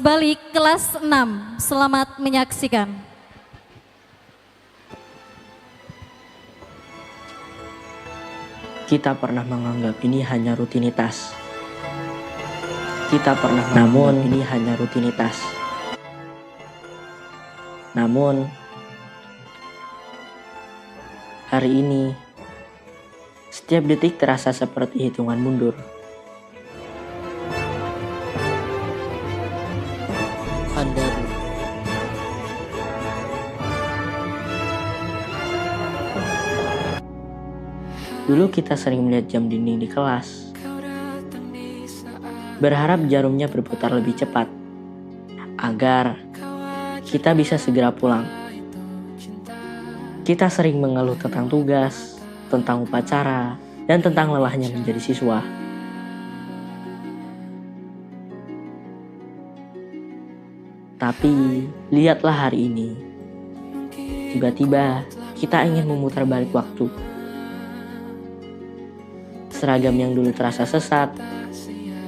balik kelas 6. Selamat menyaksikan. Kita pernah menganggap ini hanya rutinitas. Namun ini hanya rutinitas. Namun hari ini setiap detik terasa seperti hitungan mundur. Qadar. Dulu kita sering melihat jam dinding di kelas, berharap jarumnya berputar lebih cepat, agar kita bisa segera pulang. Kita sering mengeluh tentang tugas, tentang upacara, dan tentang lelahnya menjadi siswa. Tapi, lihatlah hari ini. Tiba-tiba, kita ingin memutar balik waktu. Seragam yang dulu terasa sesat,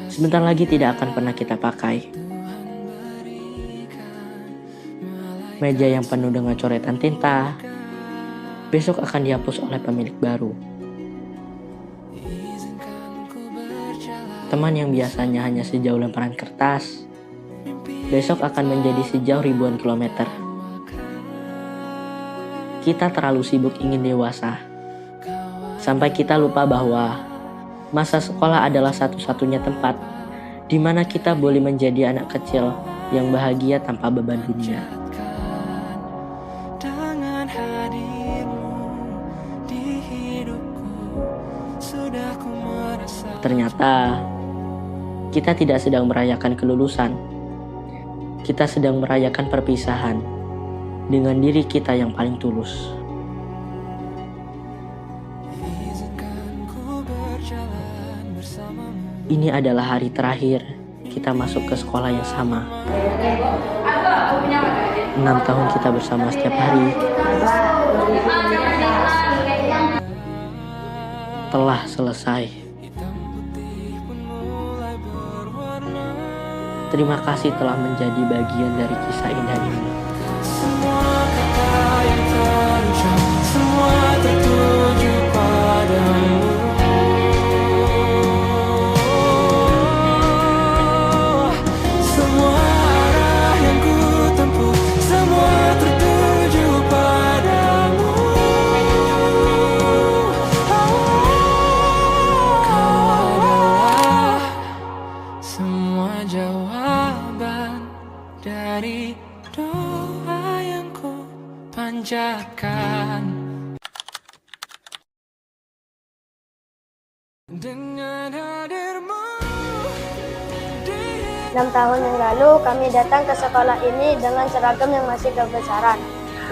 sebentar lagi tidak akan pernah kita pakai. Meja yang penuh dengan coretan tinta, besok akan dihapus oleh pemilik baru. Teman yang biasanya hanya sejauh lemparan kertas, besok akan menjadi sejauh ribuan kilometer. Kita terlalu sibuk ingin dewasa, sampai kita lupa bahwa masa sekolah adalah satu-satunya tempat di mana kita boleh menjadi anak kecil yang bahagia tanpa beban dunia. Ternyata kita tidak sedang merayakan kelulusan. Kita sedang merayakan perpisahan dengan diri kita yang paling tulus. Ini adalah hari terakhir kita masuk ke sekolah yang sama. 6 tahun kita bersama setiap hari telah selesai. Terima kasih telah menjadi bagian dari kisah indah ini. Semua kata yang terucap, semua tertuju padamu. Semua arah yang ku tempuh, semua tertuju padamu. Kau adalah semua jawaban dari doa yang ku panjatkan. Dengan hadirmu 6 tahun yang lalu kami datang ke sekolah ini dengan seragam yang masih kebesaran,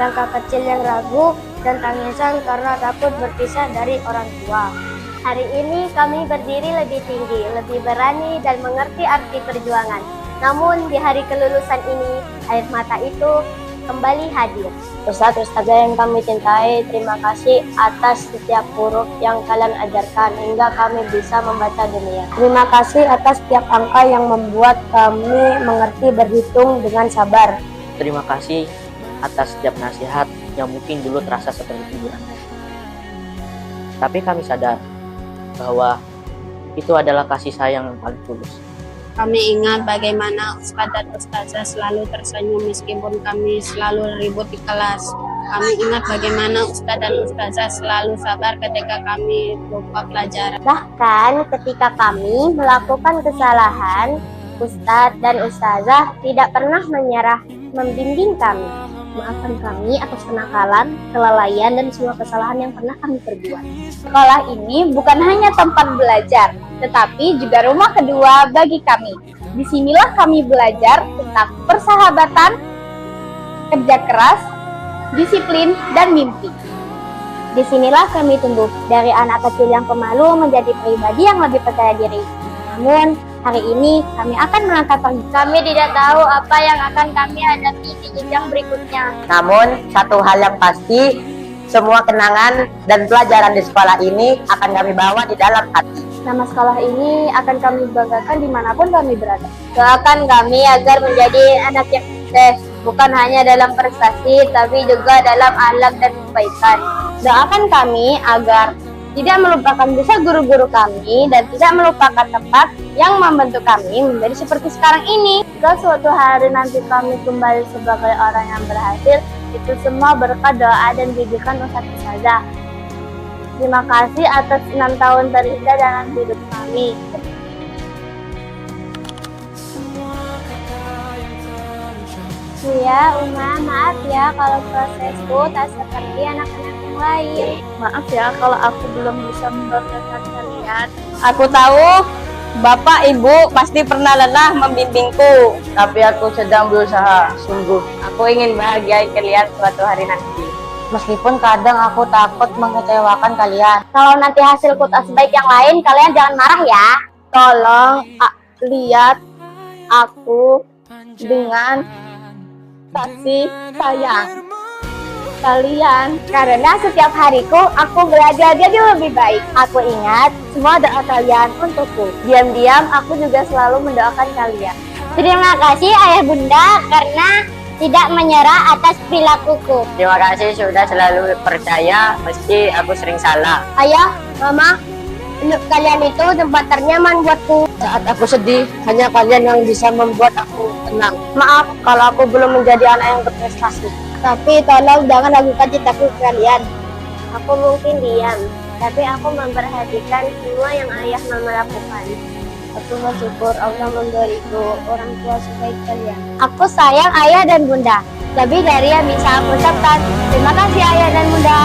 langkah kecil yang ragu, dan tangisan karena takut berpisah dari orang tua. Hari ini kami berdiri lebih tinggi, lebih berani, dan mengerti arti perjuangan. Namun di hari kelulusan ini, air mata itu kembali hadir. Ustadz-ustadzah yang kami cintai, terima kasih atas setiap huruf yang kalian ajarkan hingga kami bisa membaca dunia. Terima kasih atas setiap angka yang membuat kami mengerti berhitung dengan sabar. Terima kasih atas setiap nasihat yang mungkin dulu terasa seperti hiburan. Tapi kami sadar bahwa itu adalah kasih sayang yang paling tulus. Kami ingat bagaimana ustadz dan ustazah selalu tersenyum meskipun kami selalu ribut di kelas. Kami ingat bagaimana ustadz dan ustazah selalu sabar ketika kami lupa pelajaran. Bahkan ketika kami melakukan kesalahan, ustadz dan ustazah tidak pernah menyerah membimbing kami. Maafkan kami atas kenakalan, kelalaian, dan semua kesalahan yang pernah kami perbuat. Sekolah ini bukan hanya tempat belajar, tetapi juga rumah kedua bagi kami. Disinilah kami belajar tentang persahabatan, kerja keras, disiplin, dan mimpi. Disinilah kami tumbuh dari anak kecil yang pemalu menjadi pribadi yang lebih percaya diri. Namun, hari ini kami akan mengangkat pagi. Kami tidak tahu apa yang akan kami hadapi di jenjang berikutnya. Namun, satu hal yang pasti, semua kenangan dan pelajaran di sekolah ini akan kami bawa di dalam hati. Nama sekolah ini akan kami banggakan dimanapun kami berada. Doakan kami agar menjadi anak yang sukses, bukan hanya dalam prestasi, tapi juga dalam akhlak dan kebaikan. Doakan kami agar tidak melupakan jasa guru-guru kami dan tidak melupakan tempat yang membentuk kami menjadi seperti sekarang ini. Jika suatu hari nanti kami kembali sebagai orang yang berhasil, itu semua berkat doa dan didikan Ustadz Ustazah. Terima kasih atas 6 tahun terindah dalam hidup kami. Ya, Uma, maaf ya kalau prosesku tak seperti anak-anak yang lain. Maaf ya kalau aku belum bisa memperkenalkan kalian. Aku tahu Bapak Ibu pasti pernah lelah membimbingku, Tapi aku sedang berusaha, sungguh. Aku ingin bahagiai kalian suatu hari nanti. meskipun kadang aku takut mengecewakan kalian. Kalau nanti hasilku tak sebaik yang lain, kalian jangan marah ya. Tolong lihat aku dengan kasih sayang kalian, karena setiap hariku aku belajar jadi lebih baik. Aku ingat semua doa kalian untukku. Diam-diam aku juga selalu mendoakan kalian. Terima kasih Ayah Bunda karena tidak menyerah atas perilakuku. Terima kasih sudah selalu percaya meski aku sering salah. Ayah, Mama, kalian itu tempat ternyaman buatku. Saat aku sedih, hanya kalian yang bisa membuat aku tenang. Maaf kalau aku belum menjadi anak yang berprestasi. Tapi tolong jangan lakukan citaku kalian. Aku mungkin diam, tapi aku memperhatikan semua yang ayah mama lakukan. Aku bersyukur Allah memberiku orang tua sebaik kalian. Aku sayang ayah dan bunda, lebih dari yang bisa aku ucapkan. Terima kasih ayah dan bunda.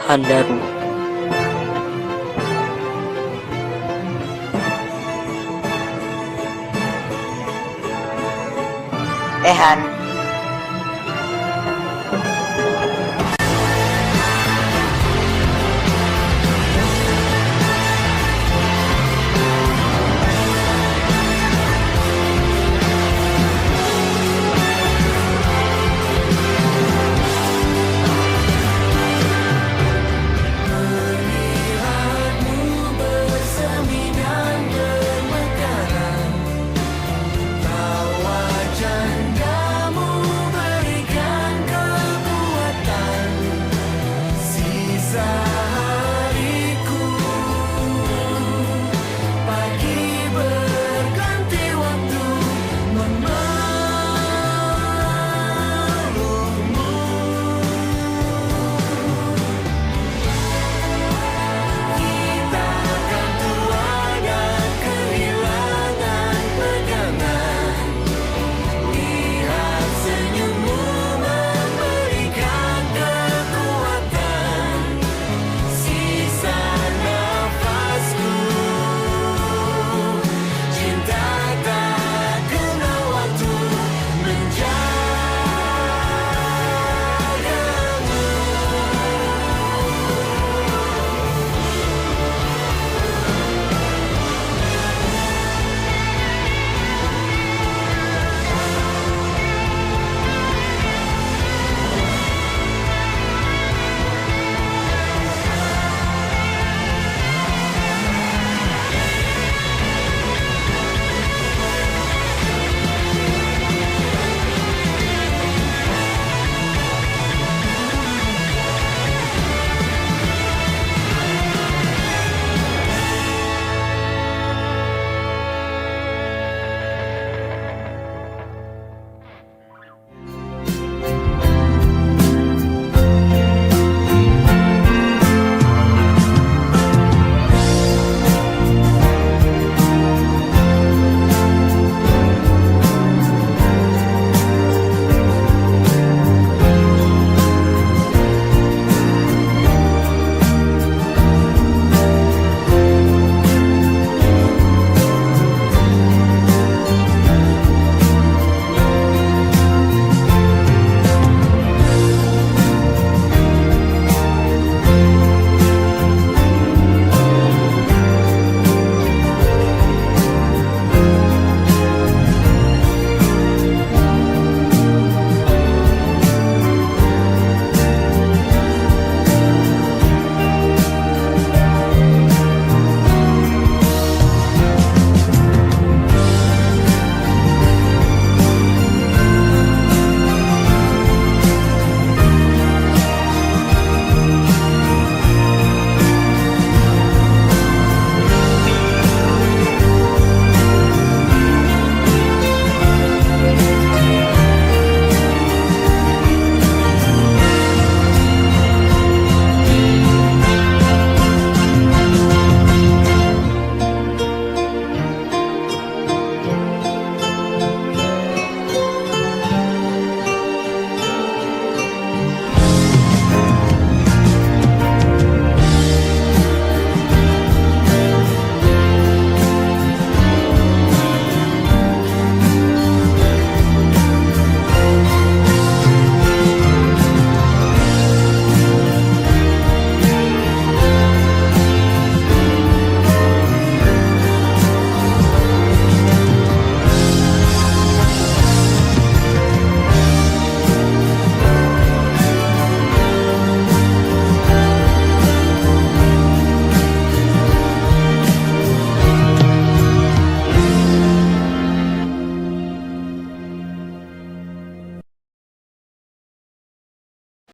Handaru. Han,